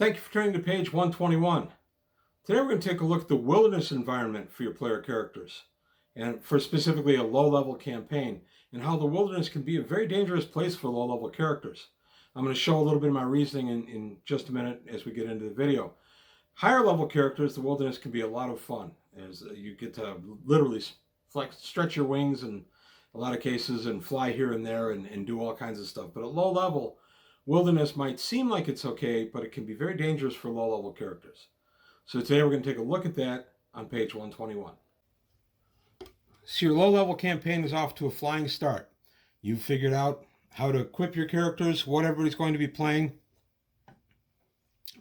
Thank you for turning to page 121. Today we're going to take a look at the wilderness environment for your player characters, and for specifically a low-level campaign, and how the wilderness can be a very dangerous place for low-level characters. I'm going to show a little bit of my reasoning in just a minute as we get into the video. Higher level characters, the wilderness can be a lot of fun, as you get to literally stretch your wings in a lot of cases and fly here and there and do all kinds of stuff. But at low level, wilderness might seem like it's okay, but it can be very dangerous for low level characters. So today we're going to take a look at that on page 121. So your low level campaign is off to a flying start. You've figured out how to equip your characters, what everybody's going to be playing,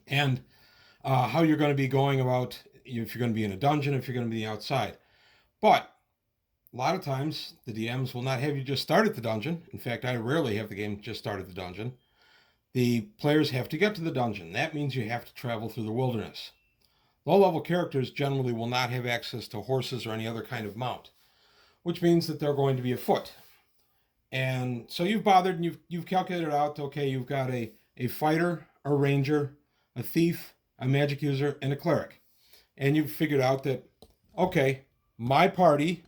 and how you're going to be going about if you're going to be in a dungeon, if you're going to be outside. But a lot of times the DMs will not have you just start at the dungeon. In fact, I rarely have the game just start at the dungeon. The players have to get to the dungeon. That means you have to travel through the wilderness. Low-level characters generally will not have access to horses or any other kind of mount, which means that they're going to be afoot. And so you've bothered and you've calculated out, okay, you've got a fighter, a ranger, a thief, a magic user, and a cleric. And you've figured out that, okay, my party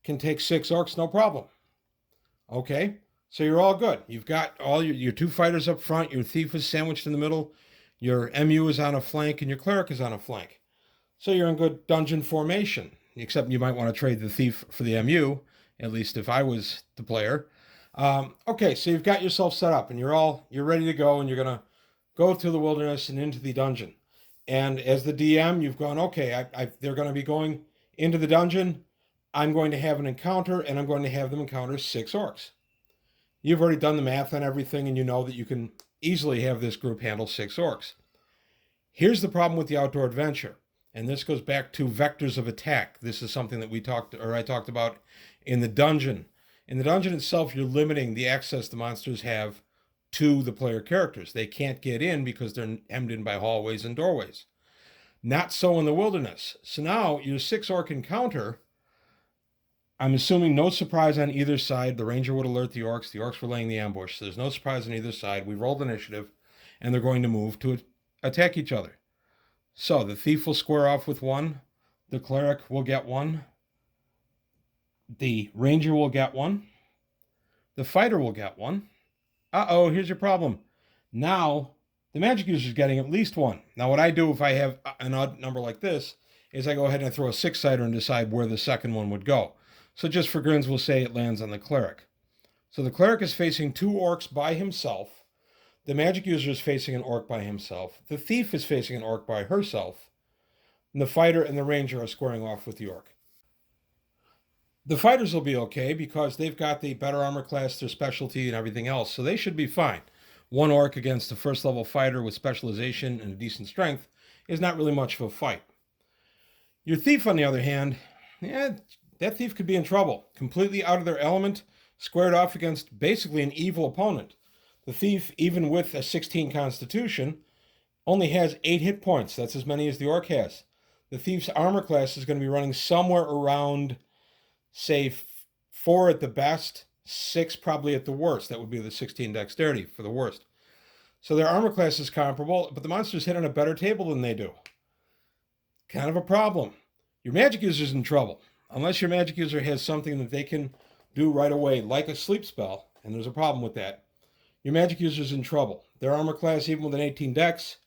can take 6 orcs, no problem. Okay, so you're all good. You've got all your 2 fighters up front, your thief is sandwiched in the middle, your MU is on a flank, and your cleric is on a flank. So you're in good dungeon formation, except you might want to trade the thief for the MU, at least if I was the player. Okay, so you've got yourself set up, and you're ready to go, and you're going to go through the wilderness and into the dungeon. And as the DM, you've gone, okay, they're going to be going into the dungeon. I'm going to have an encounter, and I'm going to have them encounter 6 orcs. You've already done the math on everything, and you know that you can easily have this group handle 6 orcs. Here's the problem with the outdoor adventure, and this goes back to vectors of attack. This is something that I talked about in the dungeon. In the dungeon itself, you're limiting the access the monsters have to the player characters. They can't get in because they're hemmed in by hallways and doorways. Not so in the wilderness. So now your 6 orc encounter, I'm assuming no surprise on either side. The ranger would alert the orcs were laying the ambush, so there's no surprise on either side. We rolled initiative, and they're going to move to attack each other. So the thief will square off with 1, the cleric will get 1, the ranger will get 1, the fighter will get 1. Uh-oh, here's your problem. Now, the magic user is getting at least 1. Now, what I do if I have an odd number like this is I go ahead and I throw a 6-sider and decide where the second one would go. So just for grins, we'll say it lands on the cleric. So the cleric is facing 2 orcs by himself. The magic user is facing an orc by himself. The thief is facing an orc by herself. And the fighter and the ranger are squaring off with the orc. The fighters will be okay because they've got the better armor class, their specialty, and everything else, so they should be fine. 1 orc against a first-level fighter with specialization and a decent strength is not really much of a fight. Your thief, on the other hand, that thief could be in trouble. Completely out of their element, squared off against basically an evil opponent. The thief, even with a 16 constitution, only has 8 hit points. That's as many as the orc has. The thief's armor class is going to be running somewhere around, say, 4 at the best, 6 probably at the worst. That would be the 16 dexterity for the worst. So their armor class is comparable, but the monsters hit on a better table than they do. Kind of a problem. Your magic user's in trouble. Unless your magic user has something that they can do right away, like a sleep spell, and there's a problem with that, your magic user's in trouble. Their armor class, even with an 18 dex,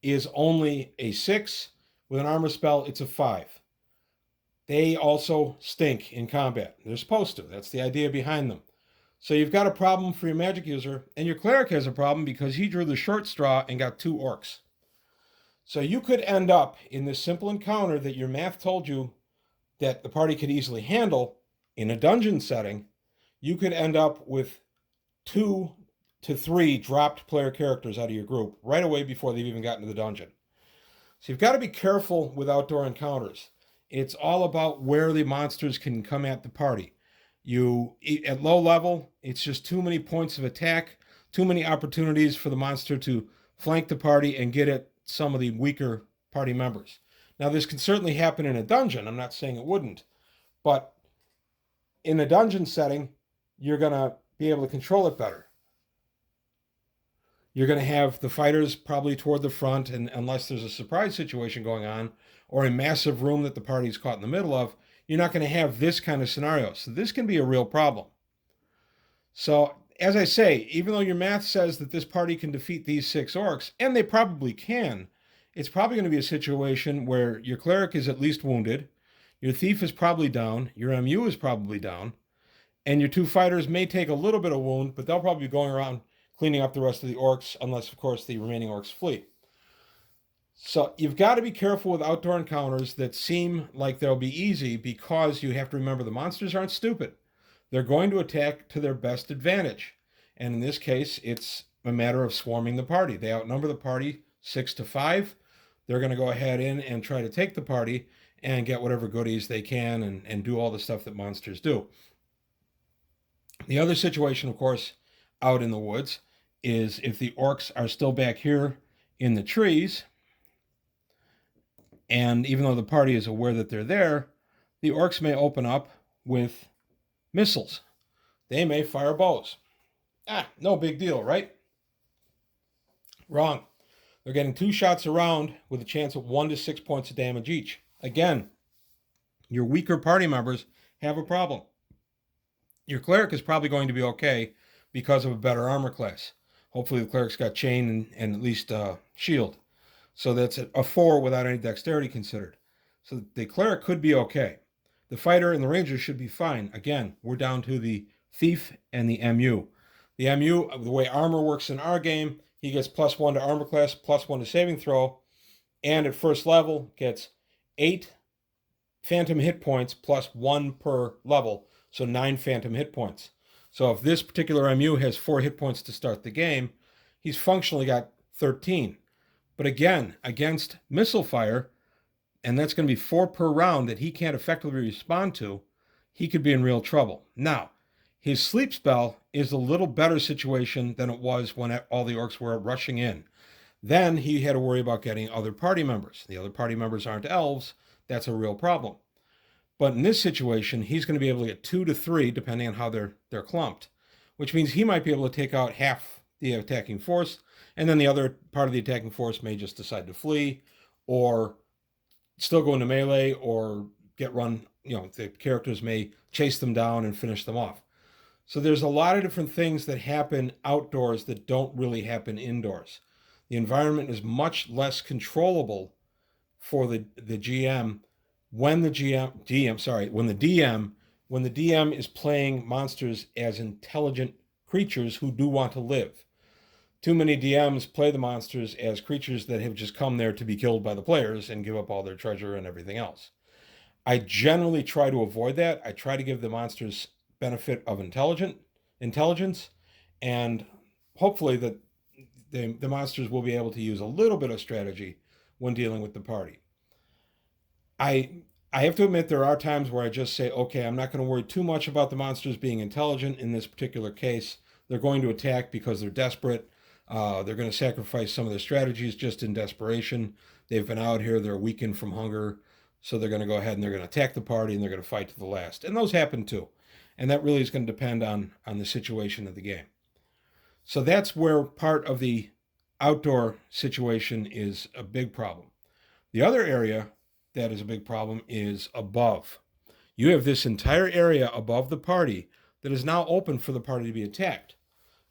is only a 6. With an armor spell, it's a 5. They also stink in combat. They're supposed to. That's the idea behind them. So you've got a problem for your magic user, and your cleric has a problem because he drew the short straw and got 2 orcs. So you could end up in this simple encounter that your math told you that the party could easily handle in a dungeon setting. You could end up with 2 to 3 dropped player characters out of your group right away before they've even gotten to the dungeon. So you've got to be careful with outdoor encounters. It's all about where the monsters can come at the party. At low level, it's just too many points of attack, too many opportunities for the monster to flank the party and get at some of the weaker party members. Now, this can certainly happen in a dungeon. I'm not saying it wouldn't. But in a dungeon setting, you're going to be able to control it better. You're going to have the fighters probably toward the front, and unless there's a surprise situation going on or a massive room that the party's caught in the middle of, you're not going to have this kind of scenario. So this can be a real problem. So, as I say, even though your math says that this party can defeat these 6 orcs, and they probably can, it's probably going to be a situation where your cleric is at least wounded, your thief is probably down, your MU is probably down, and your 2 fighters may take a little bit of wound, but they'll probably be going around cleaning up the rest of the orcs, unless, of course, the remaining orcs flee. So you've got to be careful with outdoor encounters that seem like they'll be easy, because you have to remember the monsters aren't stupid. They're going to attack to their best advantage. And in this case, it's a matter of swarming the party. They outnumber the party 6-5. They're going to go ahead in and try to take the party and get whatever goodies they can and do all the stuff that monsters do. The other situation, of course, out in the woods is if the orcs are still back here in the trees, and even though the party is aware that they're there, the orcs may open up with missiles. They may fire bows. No big deal, right? Wrong. They're getting 2 shots around with a chance of 1 to 6 points of damage each. Again, your weaker party members have a problem. Your cleric is probably going to be okay because of a better armor class. Hopefully the cleric's got chain and at least shield. So that's a 4 without any dexterity considered. So the cleric could be okay. The fighter and the ranger should be fine. Again, we're down to the thief and the MU. The MU, the way armor works in our game, he gets +1 to armor class, +1 to saving throw, and at first level gets 8 phantom hit points +1 per level, so 9 phantom hit points. So if this particular MU has 4 hit points to start the game, he's functionally got 13. But again, against missile fire, and that's going to be 4 per round that he can't effectively respond to, he could be in real trouble. Now, his sleep spell is a little better situation than it was when all the orcs were rushing in. Then he had to worry about getting other party members. The other party members aren't elves. That's a real problem. But in this situation, he's going to be able to get 2 to 3, depending on how they're clumped, which means he might be able to take out half the attacking force, and then the other part of the attacking force may just decide to flee, or still go into melee, or get run. The characters may chase them down and finish them off. So there's a lot of different things that happen outdoors that don't really happen indoors. The environment is much less controllable for the GM when the DM is playing monsters as intelligent creatures who do want to live. Too many DMs play the monsters as creatures that have just come there to be killed by the players and give up all their treasure and everything else. I generally try to avoid that. I try to give the monsters benefit of intelligence, and hopefully that the monsters will be able to use a little bit of strategy when dealing with the party. I have to admit there are times where I just say, okay, I'm not going to worry too much about the monsters being intelligent in this particular case. They're going to attack because they're desperate. They're going to sacrifice some of their strategies just in desperation. They've been out here, they're weakened from hunger, so they're going to go ahead and they're going to attack the party and they're going to fight to the last. And those happen too. And that really is going to depend on the situation of the game. So that's where part of the outdoor situation is a big problem. The other area that is a big problem is above. You have this entire area above the party that is now open for the party to be attacked.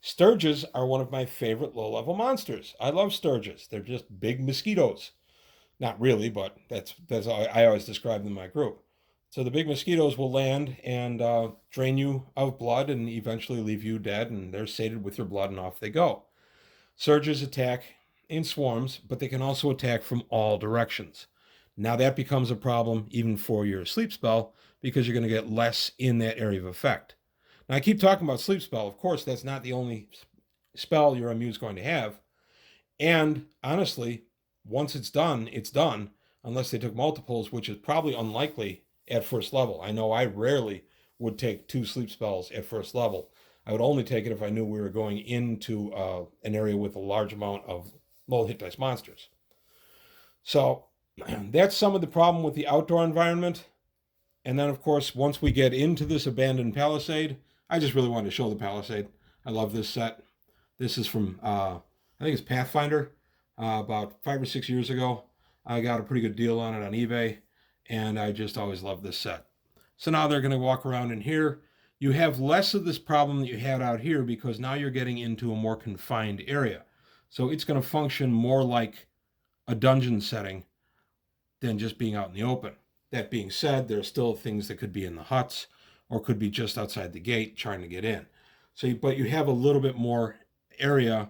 Sturges are one of my favorite low-level monsters. I love sturges. They're just big mosquitoes. Not really, but that's how I always describe them in my group. So the big mosquitoes will land and drain you of blood and eventually leave you dead, and they're sated with your blood, and off they go. Surges attack in swarms, but they can also attack from all directions. Now that becomes a problem even for your sleep spell, because you're going to get less in that area of effect. Now I keep talking about sleep spell. Of course, that's not the only spell your MU is going to have. And honestly, once it's done, unless they took multiples, which is probably unlikely at first level. I know I rarely would take 2 sleep spells at first level. I would only take it if I knew we were going into an area with a large amount of low hit dice monsters. So that's some of the problem with the outdoor environment. And then, of course, once we get into this abandoned palisade, I just really wanted to show the palisade. I love this set. This is from I think it's Pathfinder, about 5 or 6 years ago. I got a pretty good deal on it on eBay, and I just always loved this set. So now they're going to walk around in here. You have less of this problem that you had out here because now you're getting into a more confined area. So it's going to function more like a dungeon setting than just being out in the open. That being said, there are still things that could be in the huts or could be just outside the gate trying to get in. So, but you have a little bit more area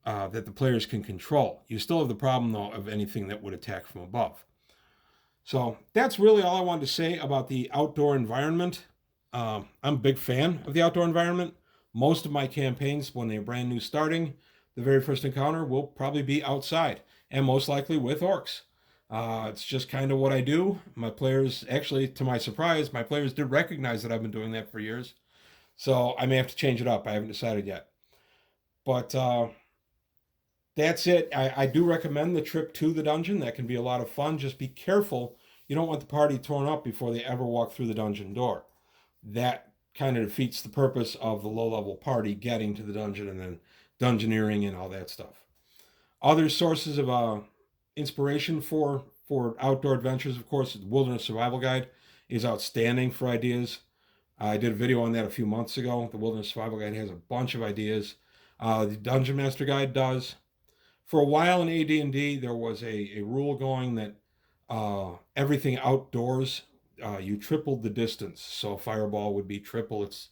that the players can control. You still have the problem, though, of anything that would attack from above. So that's really all I wanted to say about the outdoor environment. I'm a big fan of the outdoor environment. Most of my campaigns, when they're brand new starting, the very first encounter will probably be outside, and most likely with orcs. It's just kind of what I do. My players, actually, to my surprise, my players did recognize that I've been doing that for years. So I may have to change it up. I haven't decided yet. But that's it. I do recommend the trip to the dungeon. That can be a lot of fun. Just be careful. You don't want the party torn up before they ever walk through the dungeon door. That kind of defeats the purpose of the low-level party getting to the dungeon and then dungeoneering and all that stuff. Other sources of inspiration for outdoor adventures, of course, the Wilderness Survival Guide is outstanding for ideas. I did a video on that a few months ago. The Wilderness Survival Guide has a bunch of ideas. The Dungeon Master Guide does. For a while in AD&D, there was a rule going that everything outdoors, you tripled the distance. So fireball would be triple its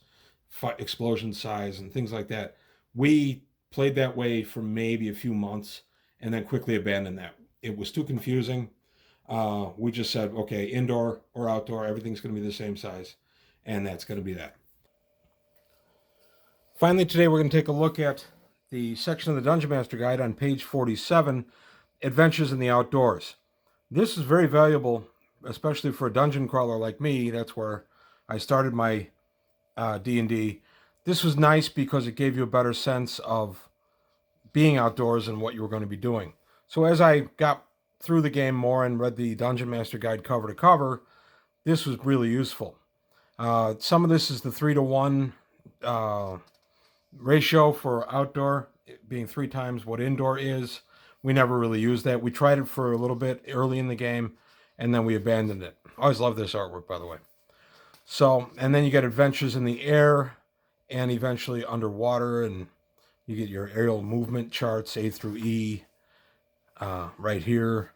explosion size and things like that. We played that way for maybe a few months and then quickly abandoned that. It was too confusing. We just said, okay, indoor or outdoor, everything's going to be the same size, and that's going to be that. Finally, today we're going to take a look at the section of the Dungeon Master Guide on page 47, Adventures in the Outdoors. This is very valuable, especially for a dungeon crawler like me. That's where I started my D&D. This was nice because it gave you a better sense of being outdoors and what you were going to be doing. So as I got through the game more and read the Dungeon Master Guide cover to cover, this was really useful. Some of this is the 3-to-1 ratio for outdoor, being 3 times what indoor is. We never really used that. We tried it for a little bit early in the game, and then we abandoned it. I always love this artwork, by the way. So, and then you get adventures in the air and eventually underwater, and you get your aerial movement charts, A through E, right here.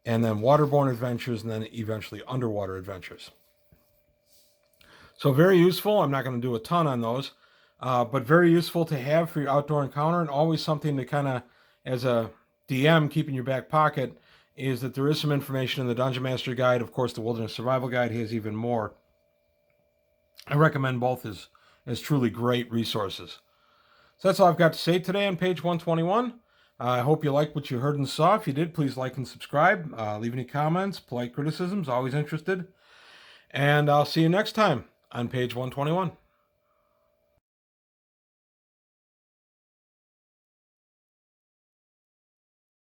And then waterborne adventures, and then eventually underwater adventures. So very useful. I'm not going to do a ton on those, but very useful to have for your outdoor encounter, and always something to kind of, as a DM, keep in your back pocket, is that there is some information in the Dungeon Master Guide. Of course, the Wilderness Survival Guide has even more. I recommend both as truly great resources. So that's all I've got to say today on page 121. I hope you liked what you heard and saw. If you did, please like and subscribe. Leave any comments, polite criticisms, always interested. And I'll see you next time on page 121.